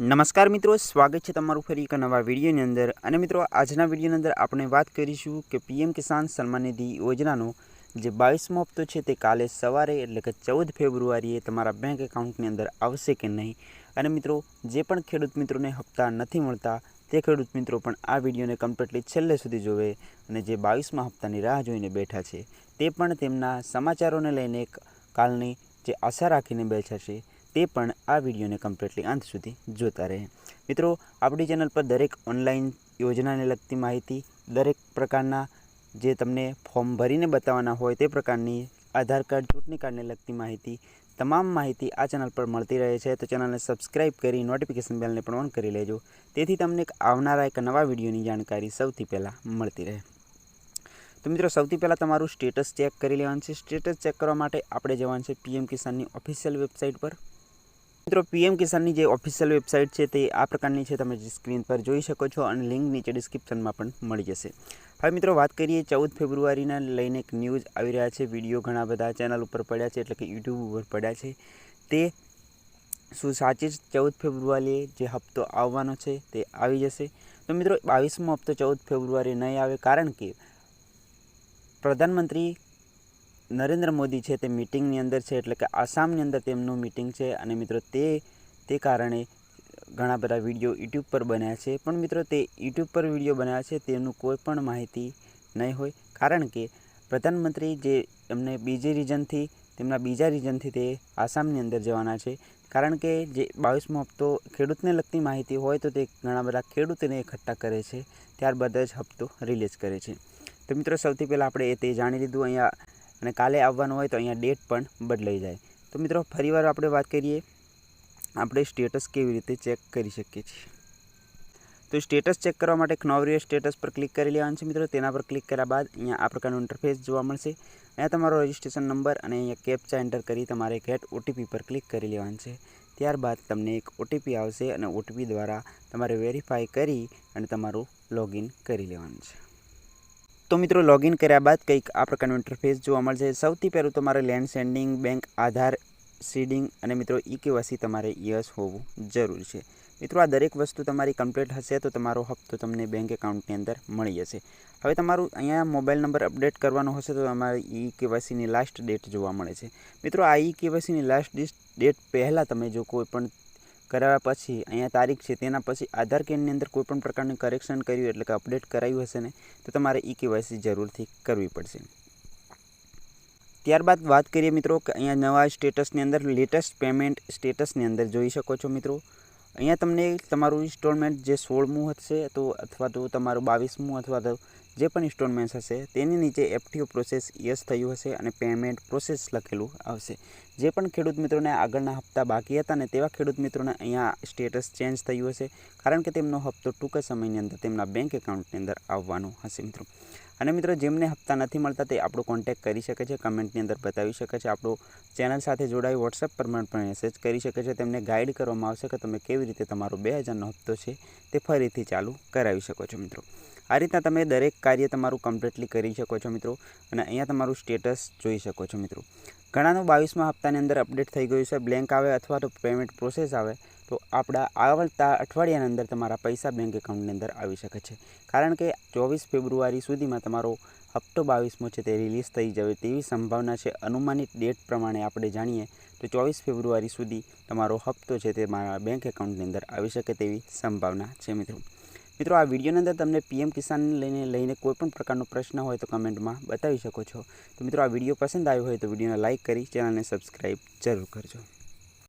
નમસ્કાર મિત્રો, સ્વાગત છે તમારું ફરી એક નવા વિડીયોની અંદર। અને મિત્રો, આજના વિડીયોની અંદર આપણે વાત કરીશું કે પીએમ કિસાન સન્માન નિધિ યોજનાનો જે 22મો હપ્તો છે તે કાલે સવારે એટલે કે 14 ફેબ્રુઆરીએ તમારા બેંક એકાઉન્ટની અંદર આવશે કે નહીં। અને મિત્રો, જે પણ ખેડૂત મિત્રોને હપ્તા નથી મળતા તે ખેડૂત મિત્રો પણ આ વિડીયોને કમ્પ્લીટલી છેલ્લે સુધી જોવે અને જે 22મા હપ્તાની રાહ જોઈને બેઠા છે તે પણ તેમના સમાચારોને લઈને કાલની જે આશા રાખીને બેઠા છે તે પણ આ વિડીયોને કમ્પ્લીટલી અંત સુધી જોતા રહે। મિત્રો, આપણી ચેનલ પર દરેક ઓનલાઈન યોજનાને લગતી માહિતી, દરેક પ્રકારના જે તમને ફોર્મ ભરીને બતાવવાના હોય તે પ્રકારની આધાર કાર્ડ, ચૂંટણી કાર્ડને લગતી માહિતી, તમામ માહિતી આ ચેનલ પર મળતી રહે છે। તો ચેનલને સબસ્ક્રાઈબ કરી નોટિફિકેશન બેલને પણ ઓન કરી લેજો, તેથી તમને આવનારા એક નવા વિડીયોની જાણકારી સૌથી પહેલાં મળતી રહે। તો મિત્રો, સૌથી પહેલાં તમારું સ્ટેટસ ચેક કરી લેવાનું છે। સ્ટેટસ ચેક કરવા માટે આપણે જવાનું છે પીએમ કિસાનની ઓફિશિયલ વેબસાઇટ પર। મિત્રો, પીએમ કિસાનની જે ઓફિશિયલ વેબસાઇટ છે તે આ પ્રકારની છે, તમે સ્ક્રીન પર જોઈ શકો છો અને લિંક નીચે ડિસ્ક્રિપ્શનમાં પણ મળી જશે। હવે મિત્રો, વાત કરીએ 14 ફેબ્રુઆરીના લઈને એક ન્યૂઝ આવી રહ્યા છે। વિડીયો ઘણા બધા ચેનલ ઉપર પડ્યા છે, એટલે કે યુટ્યુબ ઉપર પડ્યા છે। તે શું સાચે જ 14 ફેબ્રુઆરીએ જે હપ્તો આવવાનો છે તે આવી જશે? તો મિત્રો, 22મો હપ્તો 14 ફેબ્રુઆરીએ નહીં આવે, કારણ કે પ્રધાનમંત્રી નરેન્દ્ર મોદી છે તે મિટિંગની અંદર છે, એટલે કે આસામની અંદર તેમનું મિટિંગ છે। અને મિત્રો, તે કારણે ઘણા બધા વિડીયો યુટ્યુબ પર બન્યા છે, પણ મિત્રો તે યુટ્યુબ પર વિડીયો બનાવ્યા છે તેનું કોઈ પણ માહિતી નહીં હોય, કારણ કે પ્રધાનમંત્રી જે એમને તેમના બીજા રીજનથી તે આસામની અંદર જવાના છે, કારણ કે જે 22મો હપ્તો ખેડૂતને લગતી માહિતી હોય તો તે ઘણા બધા ખેડૂતોને એકઠા કરે છે, ત્યારબાદ જ હપ્તો રિલીઝ કરે છે। તો મિત્રો, સૌથી પહેલાં આપણે તે જાણી લીધું અહીંયા, અને કાલે આવવાનું હોય તો અહીંયા ડેટ પણ બદલાઈ જાય। તો મિત્રો, ફરીવાર આપણે વાત કરીએ આપણે સ્ટેટસ કેવી રીતે ચેક કરી શકીએ છીએ। તો સ્ટેટસ ચેક કરવા માટે નોવરિયર સ્ટેટસ પર ક્લિક કરી લેવાનું છે મિત્રો। તેના પર ક્લિક કર્યા બાદ અહીંયા આ પ્રકારનું ઇન્ટરફેસ જોવા મળશે। અહીંયા તમારો રજિસ્ટ્રેશન નંબર અને અહીંયા કેપ્ચા એન્ટર કરી તમારે ગેટ ઓટીપી પર ક્લિક કરી લેવાનું છે। ત્યારબાદ તમને એક ઓટીપી આવશે અને ઓટીપી દ્વારા તમારે વેરીફાઈ કરી અને તમારું લોગિન કરી લેવાનું છે। તો મિત્રો, લોગિન કર્યા બાદ કંઈક આ પ્રકારનું ઇન્ટરફેસ જોવા મળશે। સૌથી પહેલું તમારે લેન્ડ સેન્ડિંગ, બેંક આધાર સીડિંગ અને મિત્રો ઈ-કેવાયસી તમારે યસ હોવું જરૂરી છે। મિત્રો, આ દરેક વસ્તુ તમારી કમ્પ્લીટ હશે તો તમારો હપ્તો તમને બેંક એકાઉન્ટની અંદર મળી જશે। હવે તમારું અહીંયા મોબાઈલ નંબર અપડેટ કરવાનો હશે તો તમારી ઈ-કેવાયસીની લાસ્ટ ડેટ જોવા મળે છે। મિત્રો, આ ઈ-કેવાયસીની લાસ્ટ ડેટ પહેલાં તમે જો કોઈ પણ કરાવ્યા પછી અહીંયા તારીખ છે તેના પછી આધાર કાર્ડની અંદર કોઈ પણ પ્રકારનું કરેક્શન કર્યું, એટલે કે અપડેટ કરાવ્યું હશે ને, તો તમારે ઈ-કેવાયસી જરૂરથી કરવી પડશે। ત્યારબાદ વાત કરીએ મિત્રો કે અહીંયા નવા સ્ટેટસની અંદર લેટેસ્ટ પેમેન્ટ સ્ટેટસની અંદર જોઈ શકો છો મિત્રો, અહીંયા તમને તમારું ઇન્સ્ટોલમેન્ટ જે 16મું હશે તો અથવા તો તમારું 22મું અથવા તો જે પણ ઇન્સ્ટોલમેન્ટ હશે તેની નીચે એફટીઓ પ્રોસેસ યસ થયું હશે અને પેમેન્ટ પ્રોસેસ લખેલું આવશે। જે પણ ખેડૂત મિત્રોને આગળના હપ્તા બાકી હતા ને તેવા ખેડૂત મિત્રોને અહીંયા સ્ટેટસ ચેન્જ થયું હશે, કારણ કે તેમનો હપ્તો ટૂંક સમયની અંદર તેમના બેંક એકાઉન્ટની અંદર આવવાનો હશે મિત્રો। અને મિત્રો, જેમને હપ્તા નથી મળતા તે આપણો કોન્ટેક્ટ કરી શકે છે, કમેન્ટની અંદર બતાવી શકે છે, આપણો ચેનલ સાથે જોડાઈ વોટ્સએપ પર પણ મેસેજ કરી શકે છે। તેમને ગાઈડ કરવામાં આવશે કે તમે કેવી રીતે તમારો 2000નો હપ્તો છે તે ફરીથી ચાલુ કરાવી શકો છો મિત્રો। આ રીતના તમે દરેક કાર્ય તમારું કમ્પ્લીટલી કરી શકો છો મિત્રો। અને અહીંયા તમારું સ્ટેટસ જોઈ શકો છો મિત્રો। ઘણાનું 22મા હપ્તાની અંદર અપડેટ થઈ ગયું છે, બ્લેન્ક આવે અથવા તો પેમેન્ટ પ્રોસેસ આવે તો આપણા આવતા અઠવાડિયાની અંદર તમારા પૈસા બેંક એકાઉન્ટની અંદર આવી શકે છે, કારણ કે 24 ફેબ્રુઆરી સુધીમાં તમારો હપ્તો 22મો છે તે રિલીઝ થઈ જાય તેવી સંભાવના છે। અનુમાનિત ડેટ પ્રમાણે આપણે જાણીએ તો 24 ફેબ્રુઆરી સુધી તમારો હપ્તો છે તે મારા બેંક એકાઉન્ટની અંદર આવી શકે તેવી સંભાવના છે મિત્રો। મિત્રો, આ વિડીયોની અંદર તમને પીએમ કિસાનને લઈને કોઈ પણ પ્રકારનો પ્રશ્ન હોય તો કમેન્ટમાં બતાવી શકો છો। તો મિત્રો, આ વિડીયો પસંદ આવ્યો હોય તો વિડીયોને લાઇક કરી ચેનલને સબસ્ક્રાઈબ જરૂર કરજો।